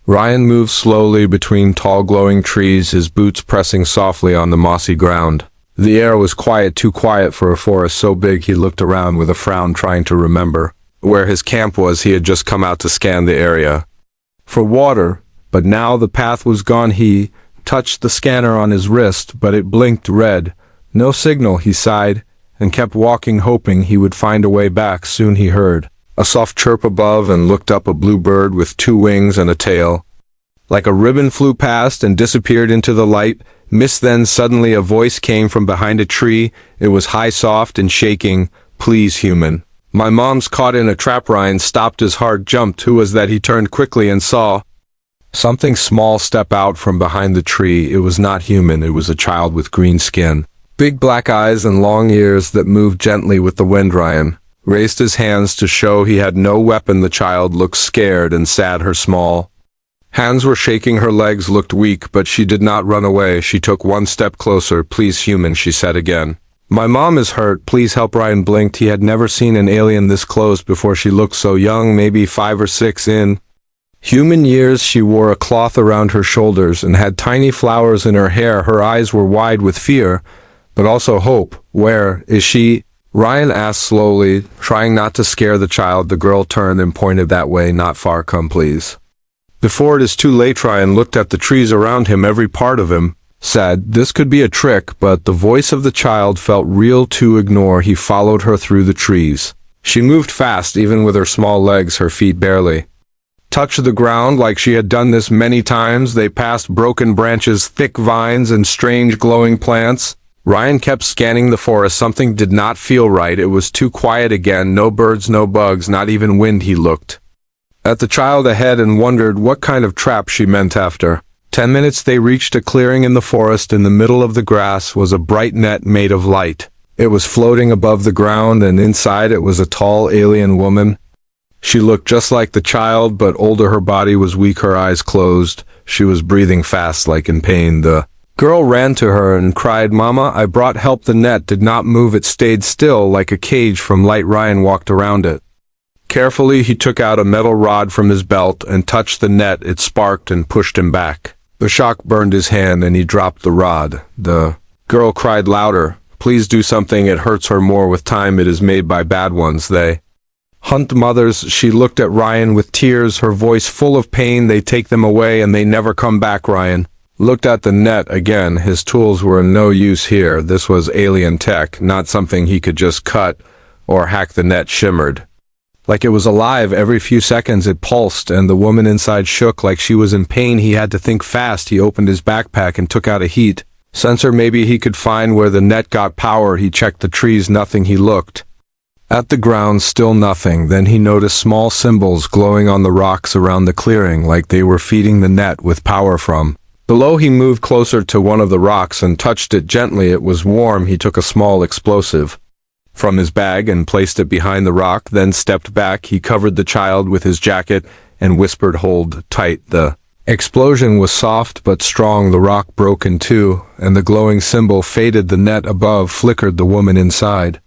Ryan moved slowly between tall glowing trees, his boots pressing softly on the mossy ground. The air was quiet, too quiet for a forest so big he looked around with a frown, trying to remember where his camp was. He had just come out to scan the area for water, but now the path was gone. He touched the scanner on his wrist, but it blinked red. No signal, he sighed, and kept walking, hoping he would find a way back. Soon he heard a soft chirp above and looked up. A blue bird with 2 wings and a tail like a ribbon flew past and disappeared into the light mist. Then suddenly a voice came from behind a tree. It was high, soft, and shaking. "Please, human. My mom's caught in a trap." Ryan stopped, his heart jumped. Who was that? He turned quickly and saw something small step out from behind the tree. It was not human. It was a child with green skin, big black eyes, and long ears that moved gently with the wind. Ryan raised his hands to show he had no weapon. The child looked scared and sad. Her small hands were shaking. Her legs looked weak, but she did not run away. She took 1 step closer. "Please, human," she said again. "My mom is hurt. Please help." Ryan blinked. He had never seen an alien this close before. She looked so young, maybe 5 or 6 in human years. She wore a cloth around her shoulders and had tiny flowers in her hair. Her eyes were wide with fear, but also hope. "Where is she?" Ryan asked slowly, trying not to scare the child. The girl turned and pointed that way. "Not far. Come, please, before it is too late." Ryan looked at the trees around him. Every part of him said this could be a trick, but the voice of the child felt real to ignore. He followed her through the trees. She moved fast, even with her small legs. Her feet barely touched the ground, like she had done this many times. They passed broken branches, thick vines, and strange glowing plants. Ryan kept scanning the forest. Something did not feel right. It was too quiet again. No birds, no bugs, not even wind. He looked at the child ahead and wondered what kind of trap she meant. After 10 minutes they reached a clearing in the forest. In the middle of the grass was a bright net made of light. It was floating above the ground, and inside it was a tall alien woman. She looked just like the child, but older. Her body was weak, her eyes closed. She was breathing fast, like in pain. The girl ran to her and cried, "Mama, I brought help." The net did not move. It stayed still, like a cage from light. Ryan walked around it carefully. He took out a metal rod from his belt and touched the net. It sparked and pushed him back. The shock burned his hand and he dropped the rod. The girl cried louder, "Please do something. It hurts her more with time. It is made by bad ones. They hunt mothers." She looked at Ryan with tears, her voice full of pain. "They take them away and they never come back." Ryan looked at the net again. His tools were no use here. This was alien tech, not something he could just cut or hack. The net shimmered like it was alive. Every few seconds it pulsed, and the woman inside shook like she was in pain. He had to think fast. He opened his backpack and took out a heat sensor. Maybe he could find where the net got power. He checked the trees. Nothing. He looked at the ground. Still nothing. Then he noticed small symbols glowing on the rocks around the clearing, like they were feeding the net with power from below. He moved closer to one of the rocks and touched it gently. It was warm. He took a small explosive from his bag and placed it behind the rock, then stepped back. He covered the child with his jacket and whispered, "Hold tight." The explosion was soft but strong. The rock broke in two, and the glowing symbol faded. The net above flickered. The woman inside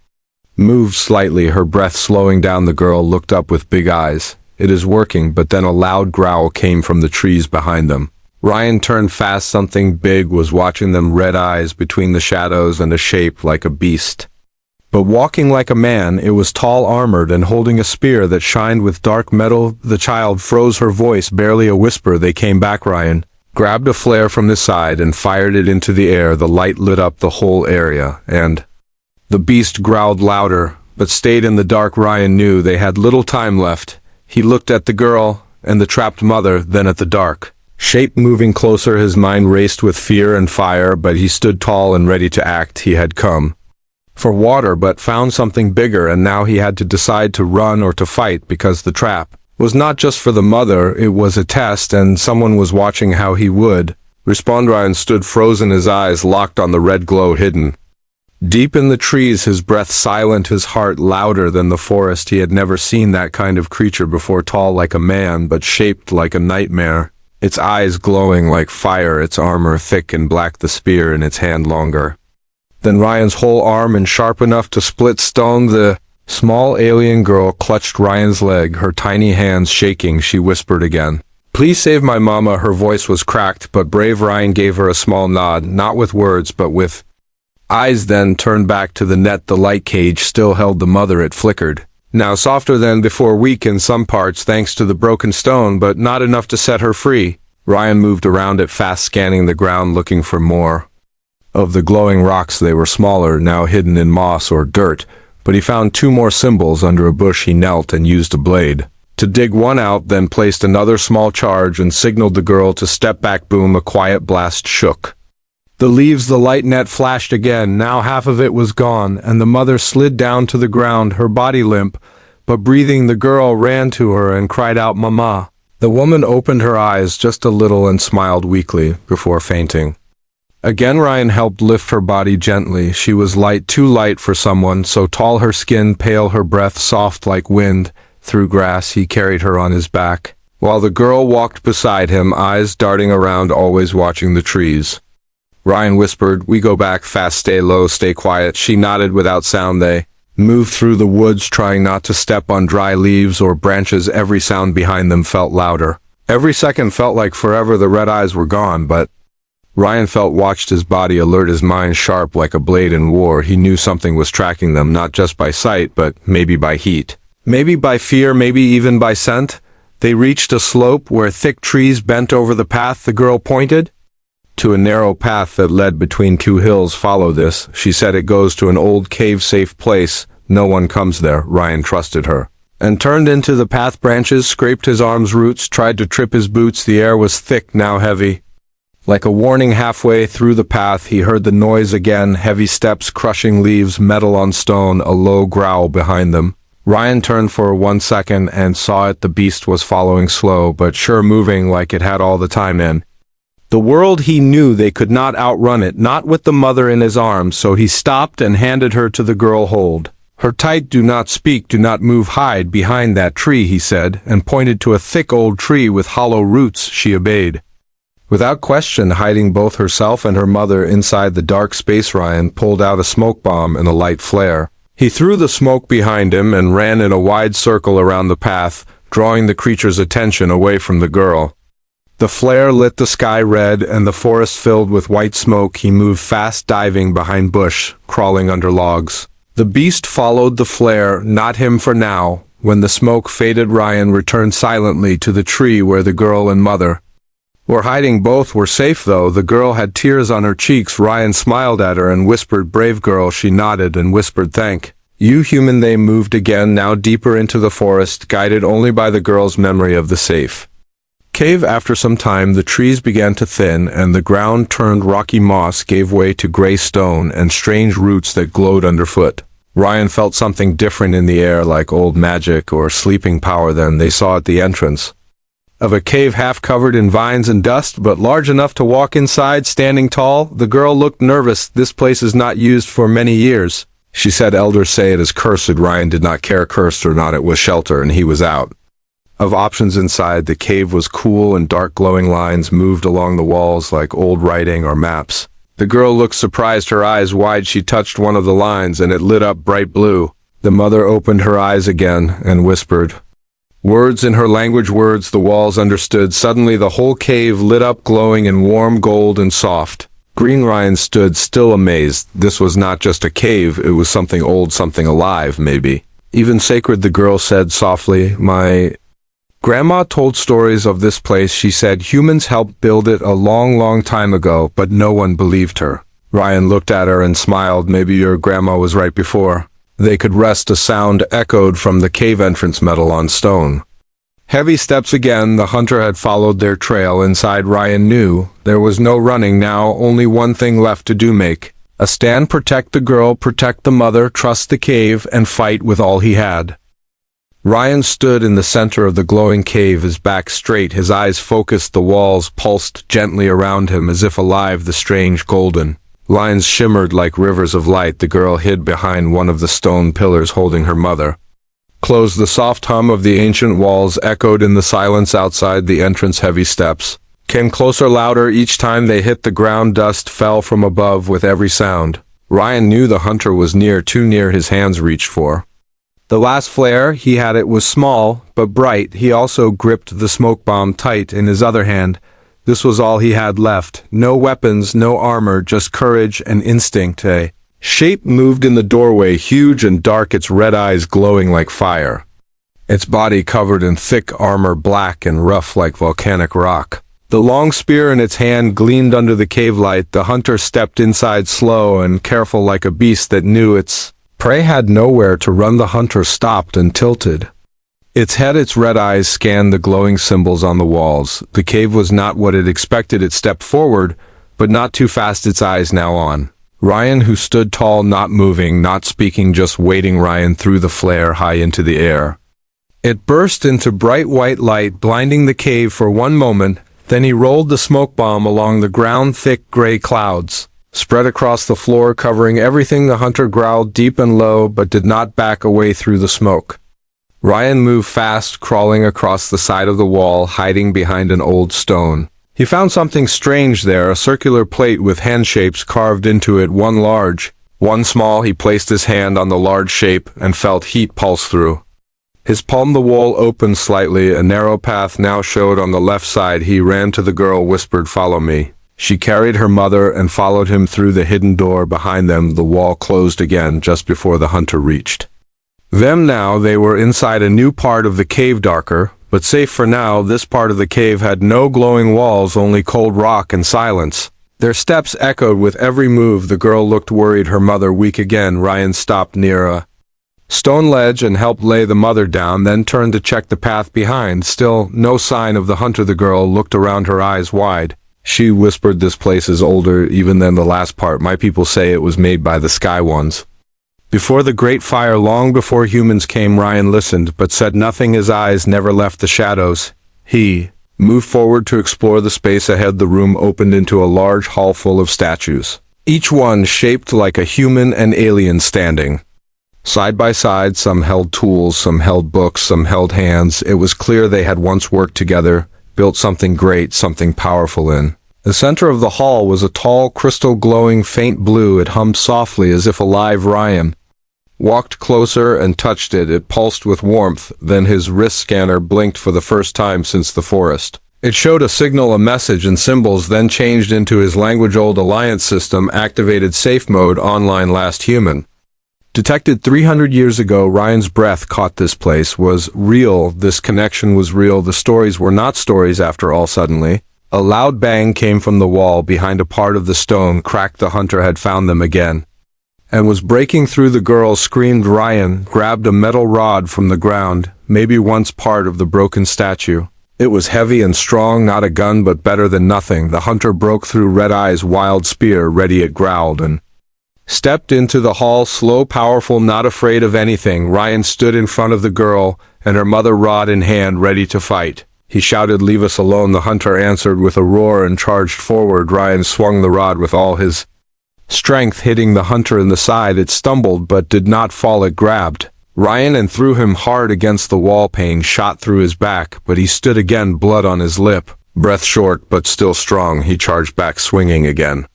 moved slightly, her breath slowing down. The girl looked up with big eyes. "It is working." But then a loud growl came from the trees behind them. Ryan turned fast. Something big was watching them, red eyes between the shadows and a shape like a beast, but walking like a man. It was tall, armored, and holding a spear that shined with dark metal. The child froze, her voice barely a whisper. "They came back." Ryan grabbed a flare from his side and fired it into the air. The light lit up the whole area, and the beast growled louder, but stayed in the dark. Ryan knew they had little time left. He looked at the girl and the trapped mother, then at the dark shape moving closer. His mind raced with fear and fire, but he stood tall and ready to act. He had come for water, but found something bigger, and now he had to decide to run or to fight, because the trap was not just for the mother. It was a test, and someone was watching how he would respond. Ryan stood frozen, his eyes locked on the red glow hidden deep in the trees, his breath silent, his heart louder than the forest. He had never seen that kind of creature before, tall like a man, but shaped like a nightmare. Its eyes glowing like fire, its armor thick and black, the spear in its hand longer than Ryan's whole arm and sharp enough to split stone. The small alien girl clutched Ryan's leg, her tiny hands shaking. She whispered again, Please save my mama. Her voice was cracked, but brave Ryan gave her a small nod, not with words, but with eyes. Then turned back to the net. The light cage still held the mother. It flickered, now softer than before, weak in some parts thanks to the broken stone, but not enough to set her free. Ryan moved around it fast, scanning the ground, looking for more of the glowing rocks. They were smaller, now hidden in moss or dirt, but he found 2 more symbols under a bush. He knelt and used a blade to dig one out, then placed another small charge and signaled the girl to step back. Boom, a quiet blast shook the leaves. The light net flashed again. Now half of it was gone, and the mother slid down to the ground, her body limp, but breathing. The girl ran to her and cried out, "Mama." The woman opened her eyes just a little and smiled weakly before fainting. Again Ryan helped lift her body gently. She was light, too light for someone so tall, her skin pale, her breath soft like wind through grass. He carried her on his back, while the girl walked beside him, eyes darting around, always watching the trees. Ryan whispered, "We go back fast, stay low, stay quiet." She nodded without sound. They moved through the woods, trying not to step on dry leaves or branches. Every sound behind them felt louder. Every second felt like forever. The red eyes were gone, but Ryan felt watched, his body alert, his mind sharp like a blade in war. He knew something was tracking them, not just by sight, but maybe by heat. Maybe by fear, maybe even by scent. They reached a slope where thick trees bent over the path. The girl pointed to a narrow path that led between 2 hills. "Follow this," she said. "It goes to an old cave-safe place. No one comes there." Ryan trusted her and turned into the path. Branches scraped his arms, roots tried to trip his boots. The air was thick, now heavy. Like a warning, halfway through the path, he heard the noise again, heavy steps crushing leaves, metal on stone, a low growl behind them. Ryan turned for 1 second and saw it. The beast was following, slow but sure, moving like it had all the time in the world. He knew they could not outrun it, not with the mother in his arms, so he stopped and handed her to the girl. "Hold her tight, do not speak, do not move, hide behind that tree," he said, and pointed to a thick old tree with hollow roots. She obeyed without question, hiding both herself and her mother inside the dark space. Ryan pulled out a smoke bomb and a light flare. He threw the smoke behind him and ran in a wide circle around the path, drawing the creature's attention away from the girl. The flare lit the sky red and the forest filled with white smoke. He moved fast, diving behind bush, crawling under logs. The beast followed the flare, not him for now. When the smoke faded, Ryan returned silently to the tree where the girl and mother were hiding. Both were safe, though. The girl had tears on her cheeks. Ryan smiled at her and whispered, "Brave girl." She nodded and whispered, "Thank you, human." They moved again, now deeper into the forest, guided only by the girl's memory of the safe cave. After some time, the trees began to thin, and the ground turned rocky. Moss gave way to gray stone and strange roots that glowed underfoot. Ryan felt something different in the air, like old magic or sleeping power. Then they saw at the entrance of a cave, half covered in vines and dust, but large enough to walk inside, standing tall. The girl looked nervous. "This place is not used for many years," she said. "Elders say it is cursed." Ryan did not care, cursed or not, it was shelter, and he was out of options inside. The cave was cool, and dark glowing lines moved along the walls like old writing or maps. The girl looked surprised, her eyes wide. She touched one of the lines, and it lit up bright blue. The mother opened her eyes again and whispered words in her language. Words the walls understood. Suddenly the whole cave lit up, glowing in warm gold and soft green. Ryan stood still, amazed. This was not just a cave, it was something old, something alive, maybe even sacred. The girl said softly, "My grandma told stories of this place. She said humans helped build it a long, long time ago, but no one believed her." Ryan looked at her and smiled. "Maybe your grandma was right before they could rest." A sound echoed from the cave entrance, metal on stone. Heavy steps again. The hunter had followed their trail. Inside, Ryan knew there was no running now, only one thing left to do: make a stand, protect the girl, protect the mother, trust the cave, and fight with all he had. Ryan stood in the center of the glowing cave, his back straight, his eyes focused. The walls pulsed gently around him, as if alive. The strange golden lines shimmered like rivers of light. The girl hid behind one of the stone pillars, holding her mother close. The soft hum of the ancient walls echoed in the silence outside the entrance. Heavy steps came closer, louder each time they hit the ground. Dust fell from above with every sound. Ryan knew the hunter was near, too near. His hands reached for The last flare, he had it was small, but bright. He also gripped the smoke bomb tight in his other hand. This was all he had left. No weapons, no armor, just courage and instinct. A shape moved in the doorway, huge and dark, its red eyes glowing like fire. Its body covered in thick armor, black and rough like volcanic rock. The long spear in its hand gleamed under the cave light. The hunter stepped inside slow and careful like a beast that knew its prey had nowhere to run. The hunter stopped and tilted. Its head, its red eyes scanned the glowing symbols on the walls. The cave was not what it expected. It stepped forward, but not too fast, its eyes now on Ryan, who stood tall, not moving, not speaking, just waiting. Ryan threw the flare high into the air. It burst into bright white light, blinding the cave for one moment. Then he rolled the smoke bomb along the ground. Thick gray clouds spread across the floor, covering everything. The hunter growled deep and low, but did not back away through the smoke. Ryan moved fast, crawling across the side of the wall, hiding behind an old stone. He found something strange there, a circular plate with hand shapes carved into it, one large, one small. He placed his hand on the large shape and felt heat pulse through his palm. The wall opened slightly. A narrow path now showed on the left side. He ran to the girl, whispered, "Follow me." She carried her mother and followed him through the hidden door behind them. The wall closed again just before the hunter reached them. Now they were inside a new part of the cave, darker, but safe for now. This part of the cave had no glowing walls, only cold rock and silence. Their steps echoed with every move. The girl looked worried, her mother weak again. Ryan stopped near a stone ledge and helped lay the mother down, then turned to check the path behind. Still no sign of the hunter. The girl looked around, her eyes wide. She whispered, "This place is older even than the last part. My people say it was made by the Sky Ones before the Great Fire, long before humans came." Ryan listened, but said nothing. His eyes never left the shadows. He moved forward to explore the space ahead. The room opened into a large hall full of statues, each one shaped like a human and alien, standing side by side. Some held tools, some held books, some held hands. It was clear they had once worked together, built something great, something powerful. In the center of the hall was a tall crystal glowing faint blue. It hummed softly as if alive. Ryan walked closer and touched it. It pulsed with warmth. Then his wrist scanner blinked for the first time since the forest. It showed a signal, a message and symbols, then changed into his language. Old Alliance system activated, safe mode online, last human detected 300 years ago. Ryan's breath caught. This place was real. This connection was real. The stories were not stories after all. Suddenly, a loud bang came from the wall behind. A part of the stone cracked. The hunter had found them again and was breaking through. The girl screamed. Ryan grabbed a metal rod from the ground, maybe once part of the broken statue. It was heavy and strong, not a gun, but better than nothing. The hunter broke through. Red eyes, wild spear ready. It growled and stepped into the hall, slow, powerful, not afraid of anything. Ryan stood in front of the girl and her mother, rod in hand, ready to fight. He shouted, "Leave us alone." The hunter answered with a roar and charged forward. Ryan swung the rod with all his strength, hitting the hunter in the side. It stumbled but did not fall. It grabbed Ryan and threw him hard against the wall. Pain shot through his back, but he stood again, blood on his lip, breath short but still strong. He charged back, swinging again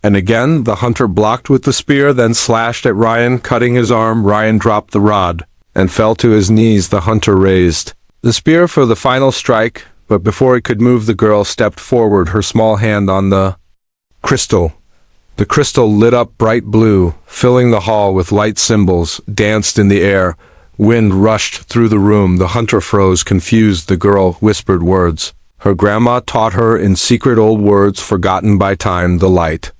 and again. The hunter blocked with the spear, then slashed at Ryan, cutting his arm. Ryan dropped the rod and fell to his knees. The hunter raised the spear for the final strike, but before he could move, the girl stepped forward, her small hand on the crystal. The crystal lit up bright blue, filling the hall with light. Symbols danced in the air. Wind rushed through the room. The hunter froze, confused. The girl whispered words her grandma taught her in secret, old words forgotten by time. The light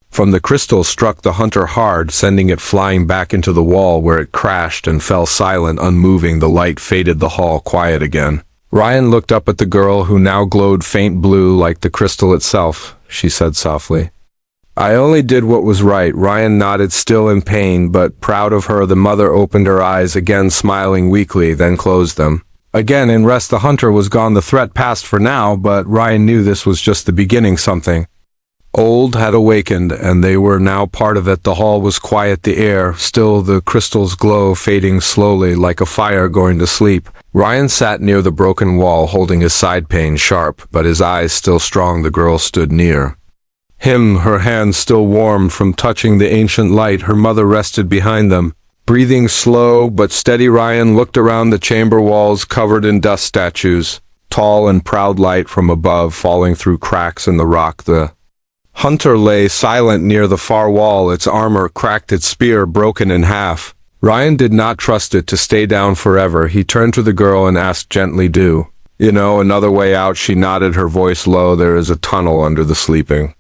from the crystal struck the hunter hard, sending it flying back into the wall, where it crashed and fell silent, unmoving. The light faded, the hall quiet again. Ryan looked up at the girl, who now glowed faint blue like the crystal itself. She said softly, "I only did what was right." Ryan nodded, still in pain, but proud of her. The mother opened her eyes again, smiling weakly, then closed them again in rest. The hunter was gone, the threat passed for now, but Ryan knew this was just the beginning. Something old had awakened, and they were now part of it. The hall was quiet, the air still, the crystal's glow fading slowly like a fire going to sleep. Ryan sat near the broken wall, holding his side pain sharp, but his eyes still strong. The girl stood near him, her hands still warm from touching the ancient light. Her mother rested behind them, Breathing slow but steady, Ryan looked around the chamber walls covered in dust statues, tall and proud, light from above falling through cracks in the rock. The hunter lay silent near the far wall, its armor cracked, its spear broken in half. Ryan did not trust it to stay down forever. He turned to the girl and asked gently, "Do you know another way out?" She nodded, her voice low. "There is a tunnel under the sleeping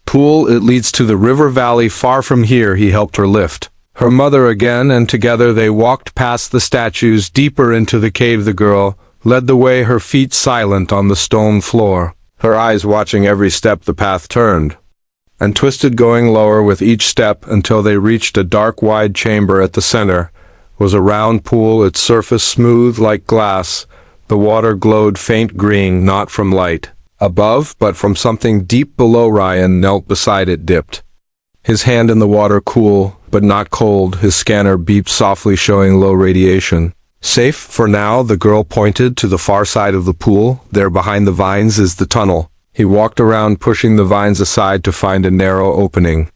pool. It leads to the river valley far from here." He helped her lift her mother again, and together they walked past the statues, deeper into the cave. The girl led the way, her feet silent on the stone floor, her eyes watching every step. The path turned and twisted, going lower with each step until they reached a dark, wide chamber. At the center was a round pool, its surface smooth like glass. The water glowed faint green, not from light above, but from something deep below. Ryan knelt beside it, dipped his hand in the water, cool but not cold. His scanner beeped softly, showing low radiation. "Safe for now," the girl pointed to the far side of the pool. "There behind the vines is the tunnel." He walked around, pushing the vines aside to find a narrow opening,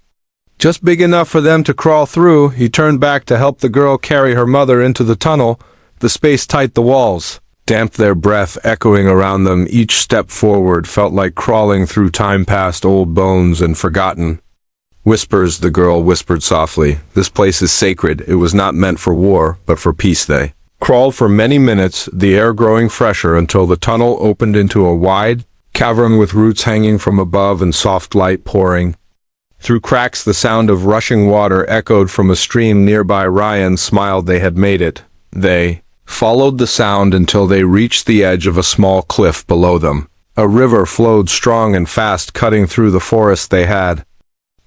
just big enough for them to crawl through. He turned back to help the girl carry her mother into the tunnel, the space tight, the walls damp, their breath echoing around them. Each step forward felt like crawling through time past, old bones and forgotten whispers. The girl whispered softly, "This place is sacred. It was not meant for war, but for peace." They crawled for many minutes, the air growing fresher, until the tunnel opened into a wide cavern with roots hanging from above and soft light pouring through cracks. The sound of rushing water echoed from a stream nearby. Ryan smiled. They had made it. They followed the sound until they reached the edge of a small cliff below them. A river flowed strong and fast, cutting through the forest they had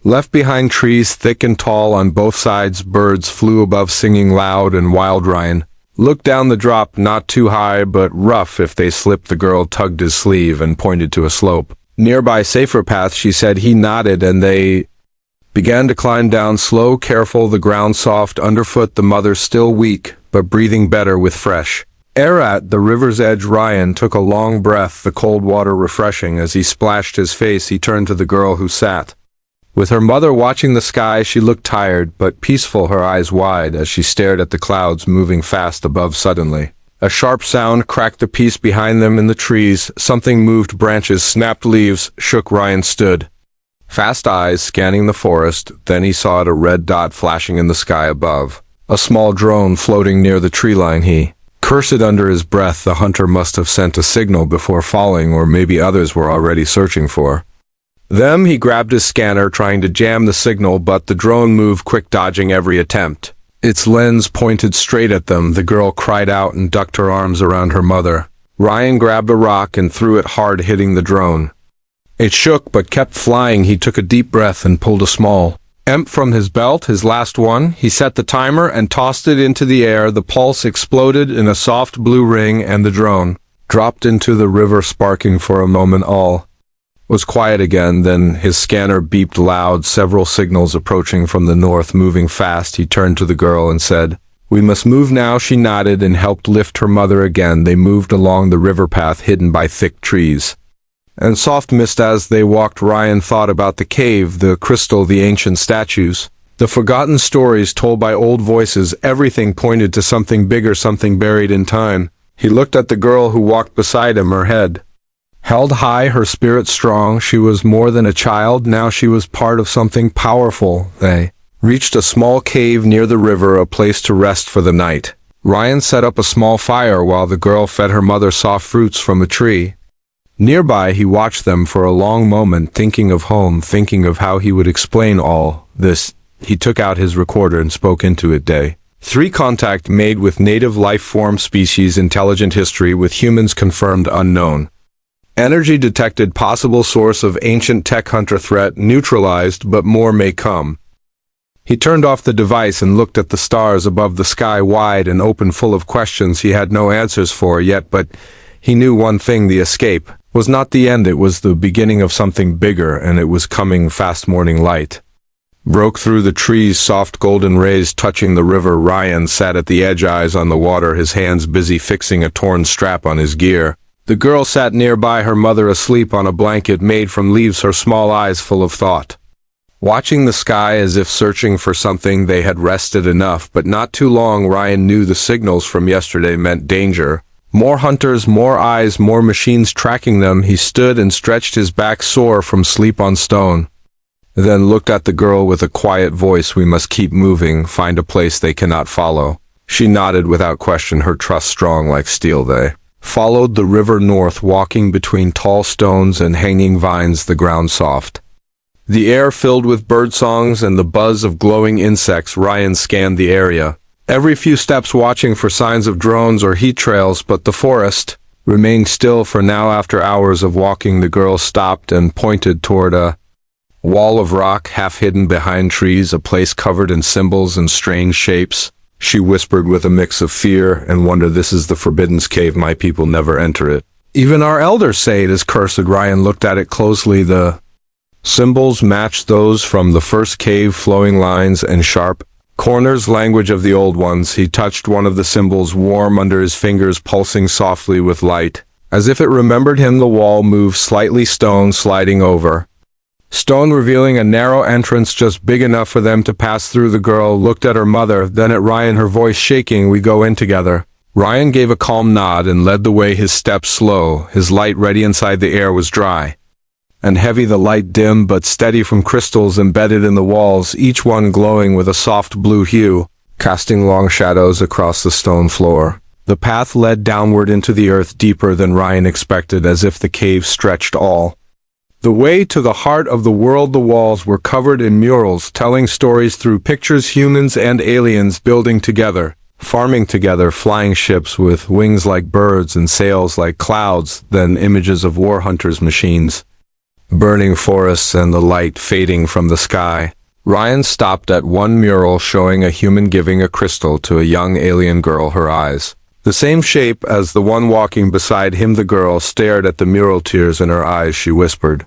left behind, trees thick and tall on both sides. Birds flew above, singing loud and wild. Ryan looked down the drop, not too high but rough if they slipped. The girl tugged his sleeve and pointed to a slope nearby. "Safer path," she said. He nodded, and they began to climb down, slow, careful, the ground soft underfoot, the mother still weak but breathing better with fresh air. At the river's edge, Ryan took a long breath, the cold water refreshing. As he splashed his face, he turned to the girl who sat with her mother watching the sky. She looked tired but peaceful, her eyes wide as she stared at the clouds moving fast above. Suddenly, a sharp sound cracked the peace behind them. In the trees, something moved, branches snapped, leaves shook. Ryan stood, fast eyes scanning the forest. Then he saw it, a red dot flashing in the sky above, a small drone floating near the tree line. He cursed under his breath. The hunter must have sent a signal before falling, or maybe others were already searching for them. He grabbed his scanner, trying to jam the signal, but the drone moved quick, dodging every attempt. Its lens pointed straight at them. The girl cried out and ducked her arms around her mother. Ryan grabbed a rock and threw it hard, hitting the drone. It shook but kept flying. He took a deep breath and pulled a small EMP from his belt, his last one. He set the timer and tossed it into the air. The pulse exploded in a soft blue ring, and the drone dropped into the river, sparking. For a moment all was quiet again. Then his scanner beeped loud, several signals approaching from the north, moving fast. He turned to the girl and said, "We must move now." She nodded and helped lift her mother again. They moved along the river path, hidden by thick trees and soft mist. As they walked, Ryan thought about the cave, the crystal, the ancient statues, the forgotten stories told by old voices. Everything pointed to something bigger, something buried in time. He looked at the girl who walked beside him, her head held high, her spirit strong. She was more than a child now, she was part of something powerful. They reached a small cave near the river, a place to rest for the night. Ryan set up a small fire while the girl fed her mother soft fruits from a tree nearby. He watched them for a long moment, thinking of home, thinking of how he would explain all this. He took out his recorder and spoke into it. Day 3, contact made with native life form species, intelligent history with humans confirmed, unknown energy detected, possible source of ancient tech, hunter threat neutralized, but more may come. He turned off the device and looked at the stars above, the sky wide and open, full of questions he had no answers for yet. But he knew one thing: the escape was not the end, it was the beginning of something bigger, and it was coming fast. Morning light broke through the trees, soft golden rays touching the river. Ryan sat at the edge, eyes on the water, his hands busy fixing a torn strap on his gear. The girl sat nearby, her mother asleep on a blanket made from leaves, her small eyes full of thought. watching the sky as if searching for something. They had rested enough, but not too long. Ryan knew the signals from yesterday meant danger. More hunters, more eyes, more machines tracking them. He stood and stretched, his back sore from sleep on stone. Then looked at the girl with a quiet voice. We must keep moving, find a place they cannot follow. She nodded without question, her trust strong like steel. They followed the river north, walking between tall stones and hanging vines, the ground soft, the air filled with bird songs and the buzz of glowing insects. Ryan scanned the area, every few steps watching for signs of drones or heat trails, but the forest remained still for now. After hours of walking, the girl stopped and pointed toward a wall of rock half hidden behind trees, a place covered in symbols and strange shapes. She whispered with a mix of fear and wonder, "This is the Forbidden Cave. My people never enter it. Even our elders say it is cursed." Ryan looked at it closely. The symbols matched those from the first cave, flowing lines and sharp corners, language of the old ones. He touched one of the symbols, warm under his fingers, pulsing softly with light. As if it remembered him, the wall moved slightly, stone sliding over stone, revealing a narrow entrance just big enough for them to pass through. The girl looked at her mother, then at Ryan, her voice shaking. "We go in together." Ryan gave a calm nod and led the way, his steps slow, his light ready. Inside, the air was dry and heavy, the light dim but steady from crystals embedded in the walls, each one glowing with a soft blue hue, casting long shadows across the stone floor. The path led downward into the earth, deeper than Ryan expected, as if the cave stretched all the way to the heart of the world. The walls were covered in murals, telling stories through pictures, humans and aliens building together, farming together, flying ships with wings like birds and sails like clouds, then images of war hunters, machines, burning forests and the light fading from the sky. Ryan stopped at one mural showing a human giving a crystal to a young alien girl, her eyes the same shape as the one walking beside him. The girl stared at the mural, tears in her eyes. She whispered,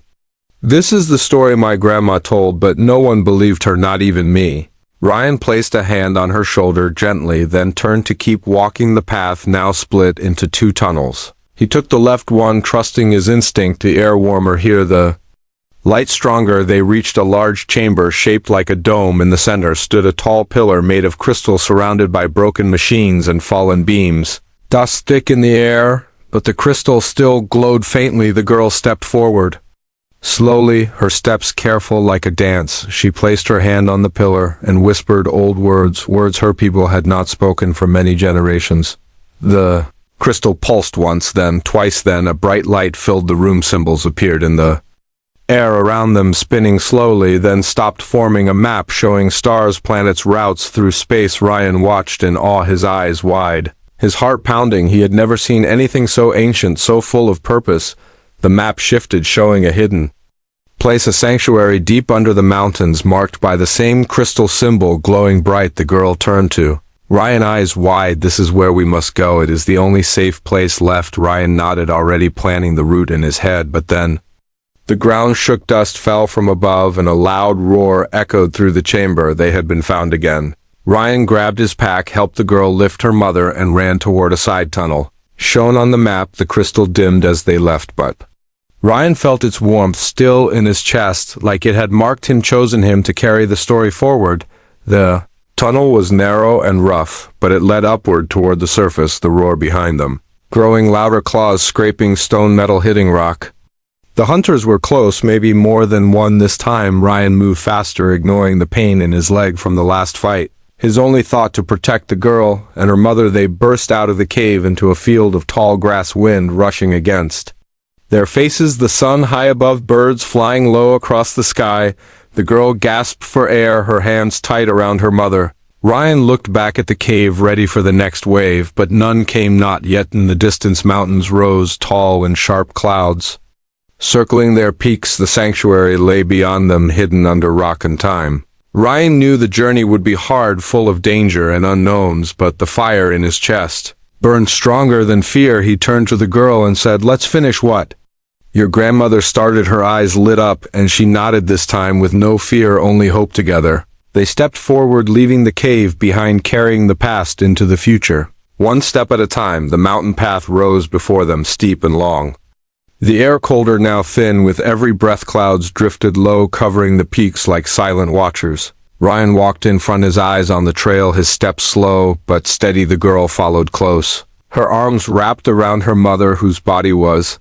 "This is the story my grandma told, but no one believed her, not even me." Ryan placed a hand on her shoulder gently, then turned to keep walking. The path now split into two tunnels. He took the left one, trusting his instinct, the air warmer here, the light stronger. They reached a large chamber shaped like a dome. In the center stood a tall pillar made of crystal, surrounded by broken machines and fallen beams. Dust thick in the air, but the crystal still glowed faintly. The girl stepped forward. Slowly, her steps careful like a dance, she placed her hand on the pillar and whispered old words, words her people had not spoken for many generations. The crystal pulsed once, then twice, then a bright light filled the room. Symbols appeared in the air around them, spinning slowly, then stopped, forming a map showing stars, planets, routes through space. Ryan watched in awe, his eyes wide, his heart pounding. He had never seen anything so ancient, so full of purpose. The map shifted, showing a hidden place, a sanctuary deep under the mountains, marked by the same crystal symbol glowing bright. The girl turned to Ryan, eyes wide. "This is where we must go. It is the only safe place left." Ryan nodded, already planning the route in his head, but then the ground shook, dust fell from above, and a loud roar echoed through the chamber. They had been found again. Ryan grabbed his pack, helped the girl lift her mother, and ran toward a side tunnel shown on the map. The crystal dimmed as they left, but Ryan felt its warmth still in his chest, like it had marked him, chosen him to carry the story forward. The tunnel was narrow and rough, but it led upward toward the surface, the roar behind them growing louder, claws scraping stone, metal hitting rock. The hunters were close, maybe more than one this time. Ryan moved faster, ignoring the pain in his leg from the last fight, his only thought to protect the girl and her mother. They burst out of the cave into a field of tall grass, wind rushing against their faces, the sun high above, birds flying low across the sky. The girl gasped for air, her hands tight around her mother. Ryan looked back at the cave, ready for the next wave, but none came. Not yet. In the distance, mountains rose tall in sharp clouds, circling their peaks. The sanctuary lay beyond them, hidden under rock and time. Ryan knew the journey would be hard, full of danger and unknowns, but the fire in his chest burned stronger than fear. He turned to the girl and said, "Let's finish what your grandmother started." Her eyes lit up, and she nodded, this time with no fear, only hope. Together they stepped forward, leaving the cave behind, carrying the past into the future. One step at a time, the mountain path rose before them, steep and long. The air colder now thin with every breath clouds drifted low covering the peaks like silent watchers. Ryan walked in front his eyes on the trail, his steps slow but steady. The girl followed close. Her arms wrapped around her mother whose body was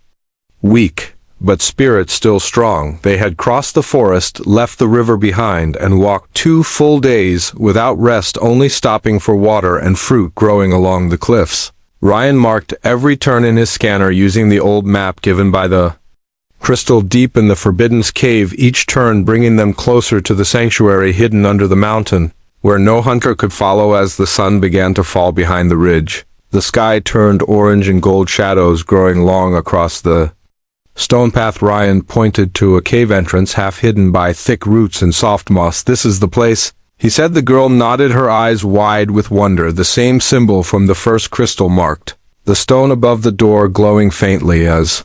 weak, but spirit still strong. They had crossed the forest, left the river behind, and walked 2 full days without rest, only stopping for water and fruit growing along the cliffs. Ryan marked every turn in his scanner using the old map given by the crystal deep in the forbidden cave, each turn bringing them closer to the sanctuary hidden under the mountain, where no hunter could follow. As the sun began to fall behind the ridge, the sky turned orange and gold shadows growing long across the stone path. Ryan pointed to a cave entrance half hidden by thick roots and soft moss. "This is the place," he said. The girl nodded, her eyes wide with wonder. The same symbol from the first crystal marked the stone above the door, glowing faintly. As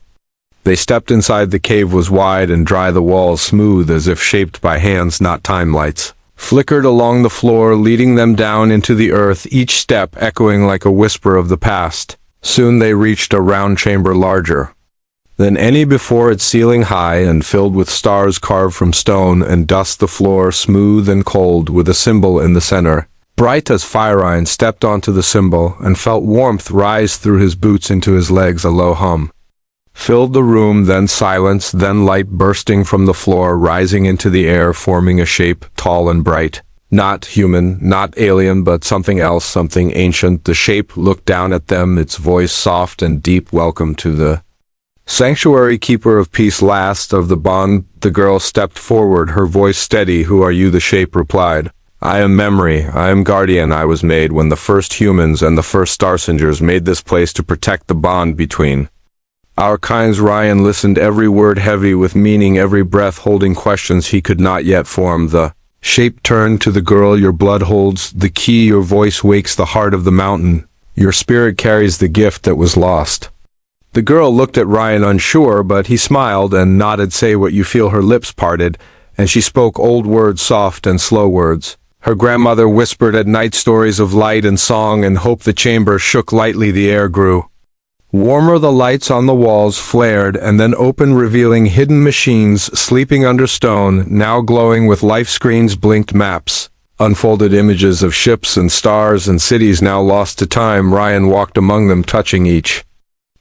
they stepped inside, the cave was wide and dry, the walls smooth as if shaped by hands, not time. Lights flickered along the floor, leading them down into the earth, each step echoing like a whisper of the past. Soon they reached a round chamber larger than any before, its ceiling high and filled with stars carved from stone and dust, the floor smooth and cold with a symbol in the center, bright as fire. Ryan stepped onto the symbol and felt warmth rise through his boots into his legs. A low hum filled the room, then silence, then light bursting from the floor, rising into the air, forming a shape tall and bright. Not human, not alien, but something else, something ancient. The shape looked down at them, its voice soft and deep. "Welcome to the sanctuary, keeper of peace, last of the bond." The girl stepped forward, her voice steady. "Who are you?" the shape replied. "I am memory. I am guardian. I was made when the first humans and the first starsingers made this place to protect the bond between our kinds." Ryan listened, every word heavy with meaning, every breath holding questions he could not yet form. The shape turned to the girl. "Your blood holds the key. Your voice wakes the heart of the mountain. Your spirit carries the gift that was lost." The girl looked at Ryan unsure, but he smiled and nodded. "Say what you feel." Her lips parted, and she spoke old words, soft and slow words her grandmother whispered at night, stories of light and song and hope. The chamber shook lightly, the air grew warmer, the lights on the walls flared and then opened, revealing hidden machines sleeping under stone, now glowing with life. Screens blinked, maps unfolded, images of ships and stars and cities now lost to time. Ryan walked among them, touching each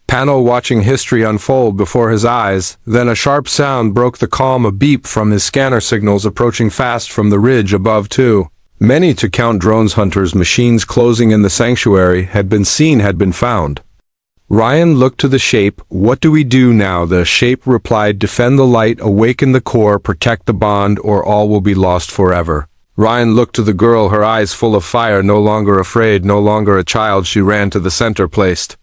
panel, watching history unfold before his eyes. Then a sharp sound broke the calm, a beep from his scanner, signals approaching fast from the ridge above. Too many to count, drones, hunters, machines closing in. The sanctuary had been seen, had been found. Ryan looked to the shape. "What do we do now?" The shape replied, "Defend the light, awaken the core, protect the bond, or all will be lost forever." Ryan looked to the girl, her eyes full of fire. No longer afraid, no longer a child, she ran to the center, placed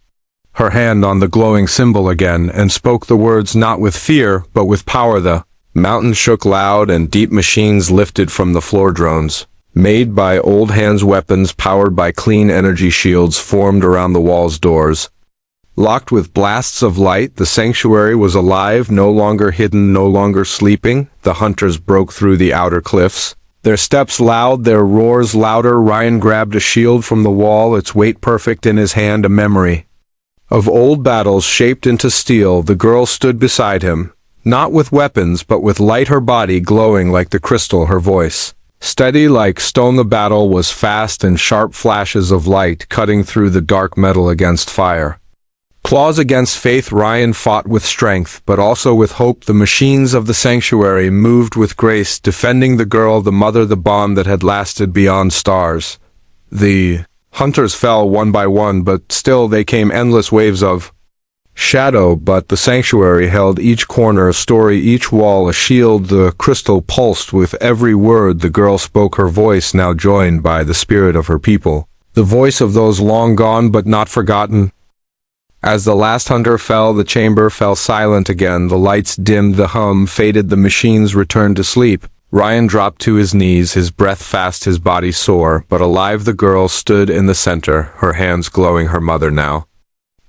her hand on the glowing symbol again, and spoke the words, not with fear, but with power. The mountain shook loud and deep. Machines lifted from the floor, drones made by old hands, weapons powered by clean energy shields formed around the walls, doors locked with blasts of light. The sanctuary was alive, no longer hidden, no longer sleeping. The hunters broke through the outer cliffs, their steps loud, their roars louder. Ryan grabbed a shield from the wall, its weight perfect in his hand, a memory of old battles shaped into steel. The girl stood beside him, not with weapons, but with light, her body glowing like the crystal, her voice steady like stone. The battle was fast and sharp, flashes of light cutting through the dark metal against fire, claws against faith. Ryan fought with strength, but also with hope. The machines of the sanctuary moved with grace, defending the girl, the mother, the bond that had lasted beyond stars. The hunters fell one by one, but still they came, endless waves of shadow. But the sanctuary held each corner a story, each wall a shield. The crystal pulsed with every word the girl spoke, her voice now joined by the spirit of her people, the voice of those long gone but not forgotten. As the last hunter fell, the chamber fell silent again. The lights dimmed, the hum faded, the machines returned to sleep. Ryan dropped to his knees, his breath fast, his body sore, but alive. The girl stood in the center, her hands glowing, her mother now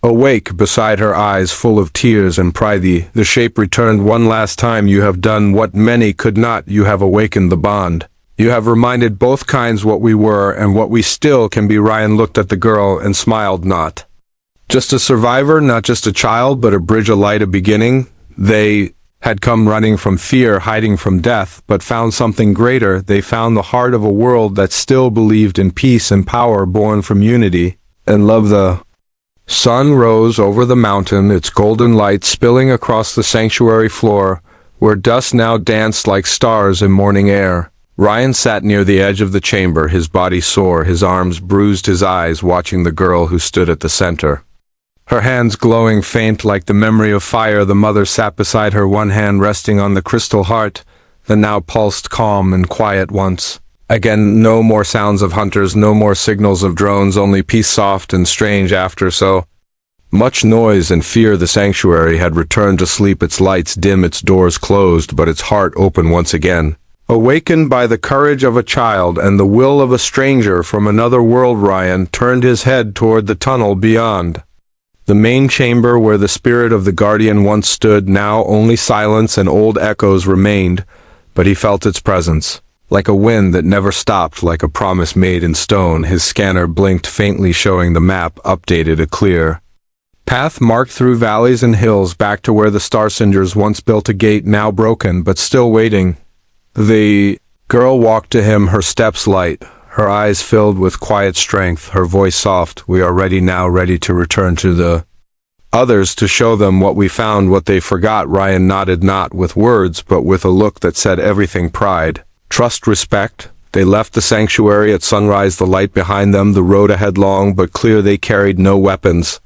awake beside her, eyes full of tears and pride. The shape returned one last time. "You have done what many could not. You have awakened the bond. You have reminded both kinds what we were and what we still can be." Ryan looked at the girl and smiled, not Just a survivor, not just a child, but a bridge of light, a beginning. They had come running from fear, hiding from death, but found something greater. They found the heart of a world that still believed in peace and power born from unity and love. The sun rose over the mountain, its golden light spilling across the sanctuary floor, where dust now danced like stars in morning air. Ryan sat near the edge of the chamber, his body sore, his arms bruised, his eyes watching the girl who stood at the center. Her hands glowing faint like the memory of fire, the mother sat beside her, one hand resting on the crystal heart that now pulsed calm and quiet once. Again, no more sounds of hunters, no more signals of drones, only peace soft and strange after so much noise and fear. The sanctuary had returned to sleep, its lights dim, its doors closed, but its heart open once again. Awakened by the courage of a child and the will of a stranger from another world, Ryan turned his head toward the tunnel beyond. The main chamber where the spirit of the guardian once stood, now only silence and old echoes remained, but he felt its presence. Like a wind that never stopped, like a promise made in stone, his scanner blinked faintly, showing the map, updated, a clear path marked through valleys and hills, back to where the Starsingers once built, a gate now broken, but still waiting. The girl walked to him, her steps light, her eyes filled with quiet strength, her voice soft. We are ready now, ready to return to the others, to show them what we found, what they forgot. Ryan nodded, not with words, but with a look that said everything: pride, trust, respect. They left the sanctuary at sunrise, the light behind them, the road ahead long but clear. They carried no weapons.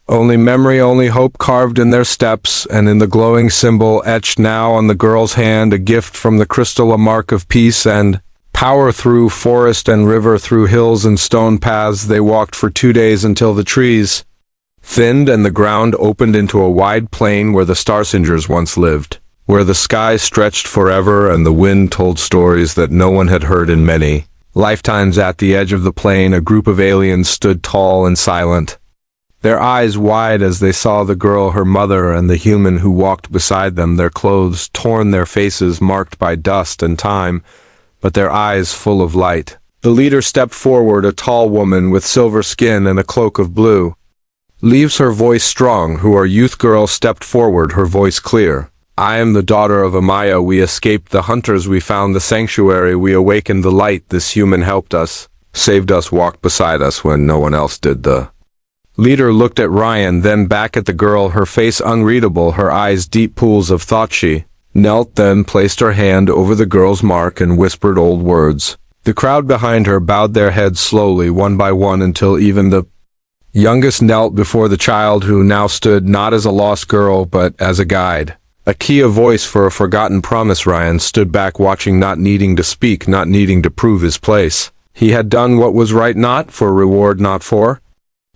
Only memory, only hope carved in their steps, and in the glowing symbol etched now on the girl's hand, a gift from the crystal, a mark of peace and power. Through forest and river, through hills and stone paths, they walked for 2 days until the trees thinned and the ground opened into a wide plain where the Starsingers once lived, where the sky stretched forever and the wind told stories that no one had heard in many lifetimes. At the edge of the plain, a group of aliens stood tall and silent, their eyes wide as they saw the girl, her mother, and the human who walked beside them, their clothes torn, their faces marked by dust and time, but their eyes full of light. The leader stepped forward, a tall woman with silver skin and a cloak of blue leaves, her voice strong. Who are youth? Girl stepped forward, her voice clear. I am the daughter of Amaya. We escaped the hunters, we found the sanctuary, we awakened the light. This human helped us, saved us, walked beside us when no one else did. The leader looked at Ryan, then back at the girl, her face unreadable, her eyes deep pools of thought. She knelt, then placed her hand over the girl's mark and whispered old words. The crowd behind her bowed their heads slowly, one by one, until even the youngest knelt before the child, who now stood not as a lost girl but as a guide, a key, a voice for a forgotten promise. Ryan stood back, watching, not needing to speak, not needing to prove his place. He had done what was right, not for reward, not for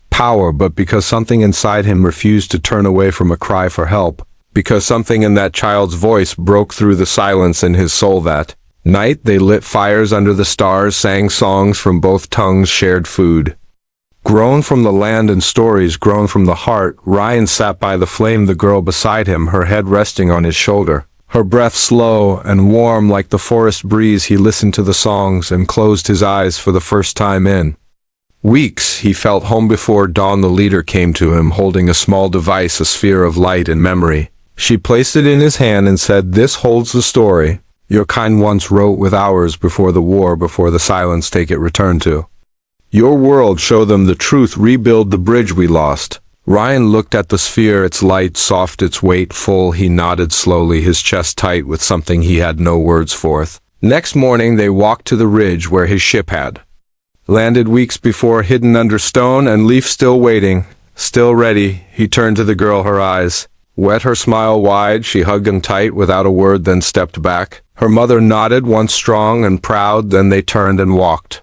power, but because something inside him refused to turn away from a cry for help, because something in that child's voice broke through the silence in his soul. That night they lit fires under the stars, sang songs from both tongues, shared food grown from the land and stories grown from the heart. Ryan sat by the flame, the girl beside him, her head resting on his shoulder, her breath slow and warm like the forest breeze. He listened to the songs and closed his eyes for the first time in weeks. He felt home. Before dawn, the leader came to him, holding a small device, a sphere of light and memory. She placed it in his hand and said, "This holds the story your kind once wrote with ours before the war, before the silence. Take it, return to your world, show them the truth, rebuild the bridge we lost." Ryan looked at the sphere, its light soft, its weight full. He nodded slowly, his chest tight with something he had no words for. Next morning they walked to the ridge where his ship had landed weeks before, hidden under stone and leaf, still waiting, still ready. He turned to the girl, her eyes wet, her smile wide. She hugged him tight without a word, then stepped back. Her mother nodded, once strong and proud. Then they turned and walked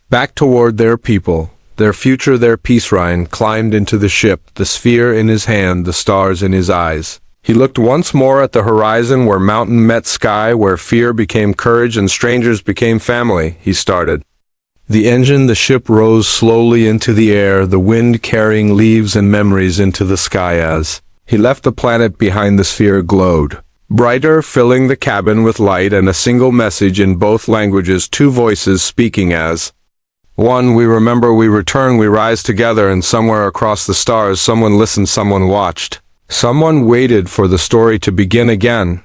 back toward their people, their future, their peace. Ryan climbed into the ship, the sphere in his hand, the stars in his eyes. He looked once more at the horizon, where mountain met sky, where fear became courage and strangers became family. He started the engine, the ship rose slowly into the air, the wind carrying leaves and memories into the sky. As he left, the planet behind the sphere glowed brighter, filling the cabin with light and a single message in both languages, two voices speaking as One, we remember, we return, we rise together, and somewhere across the stars, someone listened, someone watched. Someone waited for the story to begin again.